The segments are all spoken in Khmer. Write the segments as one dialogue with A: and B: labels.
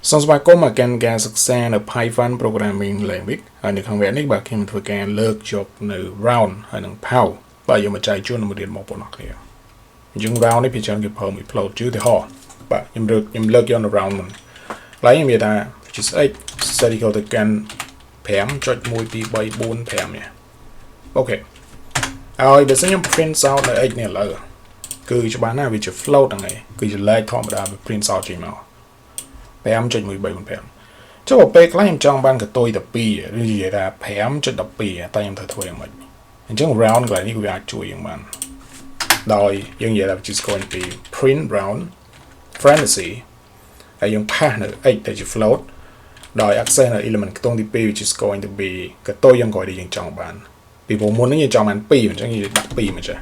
A: Xong rồi có mà can success ở Python programming language ở những việc này bà khi mình phải can lược chụpនៅ round ហើយនឹង pow បើយើងមកចែកជួននៅរៀនមកប៉ុណ្ណោះគ្នាអញ្ចឹង round នេះពីច្រើនគេប្រើមួយ float ជឿទៅហោបាទខ្ញុំលើកយកនៅ round មុនឡើយខ្ញុំនិយាយថា just x study ទៅកាន់ 5.1234 នេះអូខេហើយបើសិនខ្ញុំ print out នៅ x នេះឥឡូវគឺច្បាស់ណាស់វាជា float ហ្នឹងឯងគឺជាលេខធម្មតាវា print out ចេញមក5.1345 ចុះពេលខ្លះខ្ញុំចង់បានកតុយទៅ2ឬនិយាយថា 5.12 តែខ្ញុំត្រូវធ្វើយ៉ាងម៉េចអញ្ចឹង round កន្លែងនេះគឺវាអាចជួយយើងបានដោយយើងនិយាយថា just going to print round parenthesis ហើយយើងផាសនៅ x ទៅជា float ដោយ access នៅ element ខ្ទង់ទី2 which is going to be កតុយយើងក៏យើងចង់បានពីព្រោះមុននេះយើងចង់បាន2អញ្ចឹងយើងដាក់2មកចេះ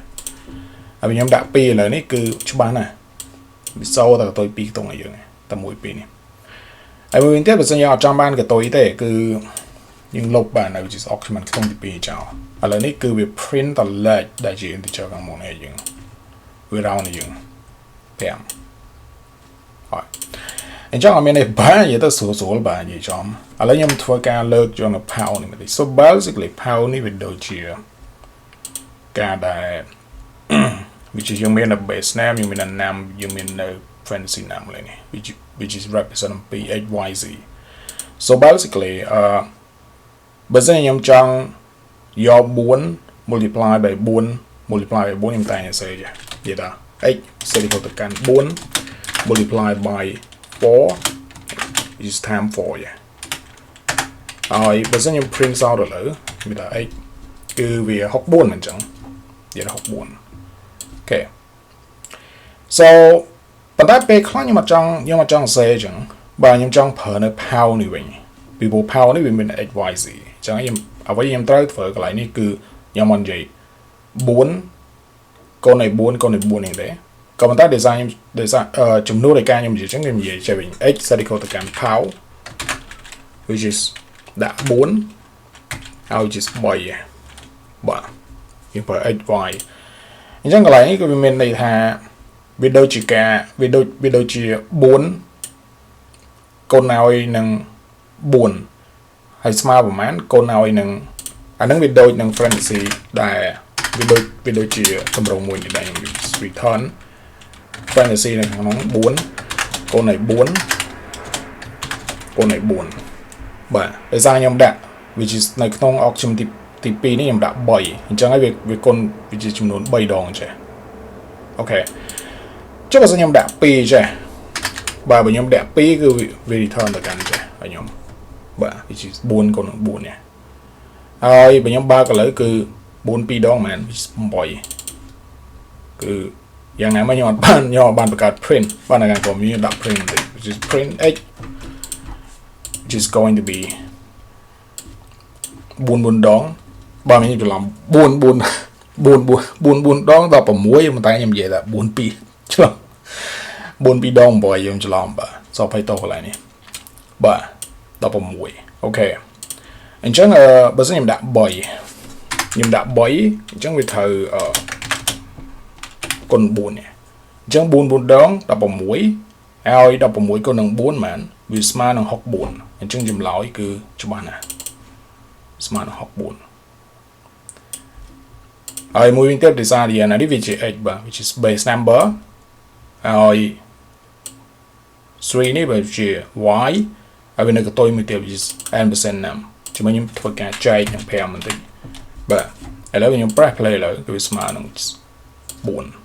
A: ហើយខ្ញុំដាក់2ឥឡូវនេះគឺច្បាស់ណាស់វាសូតែកតុយ2ខ្ទង់ឲ្យយើងតែ1 2នេះហើយមួយវិញទៀតបើសិនយើងអត់ចង់បានកតុយទេគឺយើងលុបបាននៅ which is document ខ្ទង់ទី2ចោលឥឡូវនេះគឺវា print តលេខដែលជា integer ខាងមុខនេះយើងវា round យើង5ហើយអញ្ចឹងអត់មានទេបាទនិយាយទៅស្រួលបាទនិយាយចំឥឡូវខ្ញុំធ្វើការលើកយកនៅ pow នេះមកតិច so basically pow នេះវាដូចជាការដែល which is យើងមាននៅ base name យើងមាននៅ name យើងមាននៅ fantasy name លេនេះ which is represent p x y z so basically បើសិនខ្ញុំចង់យក4 multiply by 4 multiply by 4ខ្ញុំតែនិយាយថា x សេរីទៅកាន់4 multiply by 4 is time 4ហើយបើសិនខ្ញុំ print out ឥឡូវមានថា x គឺវា64អញ្ចឹងនិយាយថា64អូខេ so ប៉ុន្តែពេលខ្លះខ្ញុំអត់ចង់សេអញ្ចឹងបើខ្ញុំចង់ប្រើនៅ pow នេះវិញពីព្រោះ pow នេះវាមាន x y z អញ្ចឹងអ្វីខ្ញុំត្រូវធ្វើកន្លែងនេះគឺខ្ញុំមិននិយាយ4កូននៃ4កូននៃ4នេះទេក៏ប៉ុន្តែ design ចំនួននៃការខ្ញុំនិយាយអញ្ចឹងខ្ញុំនិយាយចេះវិញ x សេរីទៅកាន់ pow which is ដាក់4ហើយ which is 3បាទយើងប្រើ x y អញ្ចឹងកន្លែងនេះគឺវាមានន័យថាវាដូចជា4កូនឲ្យនឹង4ហើយស្មើប្រមាណកូនឲ្យនឹងអានឹងវាដូចនឹង frequency ដែលវាដូចជាកម្រងមួយដែលខ្ញុំ return frequency នៅក្នុង4កូនឲ្យ4កូនឲ្យ4បាទដោយសារខ្ញុំដាក់ which is នៅក្នុង option ទី2នេះខ្ញុំដាក់3អញ្ចឹងហើយវាគុណវាជាចំនួន3ដងចេះអូខេចុះបើសិនខ្ញុំដាក់2ចេះបើខ្ញុំដាក់2គឺវា return ទៅកាន់ចេះហើយខ្ញុំបាទ which is 4កូននឹង4នេះហើយបើខ្ញុំបើកឥឡូវគឺ4 2ដងមែន which is 8គឺយ៉ាងណាមកខ្ញុំអត់បានបង្កើត print បានតែខ្ញុំមានដាក់ print ទេ which is print x which is going to be 4 ដងបើខ្ញុំច្រឡំ4 ដងដល់6តែខ្ញុំនិយាយថា4 2ច្រឡំ4 2ដង8ខ្ញុំច្រឡំបាទសោះឲ្យតោះកន្លែងនេះបាទ16អូខេអញ្ចឹងបើសិនខ្ញុំដាក់3អញ្ចឹងវាត្រូវគុណ4នេះអញ្ចឹង4 ដង16ហើយ16គុណនឹង4មែនវាស្មើនឹង64អញ្ចឹងចម្លើយគឺច្បាស់ណាស់ស្មើនឹង64ហើយមួយវិញទៀត design នេះវាជា x បាទ which is base number ហើយ 3នេះវាជា y ហើយវានៅកតុយមួយទៀត which is n% ណាំជាមួយខ្ញុំធ្វើការចែកនឹង5បន្តិចបាទឥឡូវខ្ញុំ press play ឥឡូវគឺវាស្មើនឹង4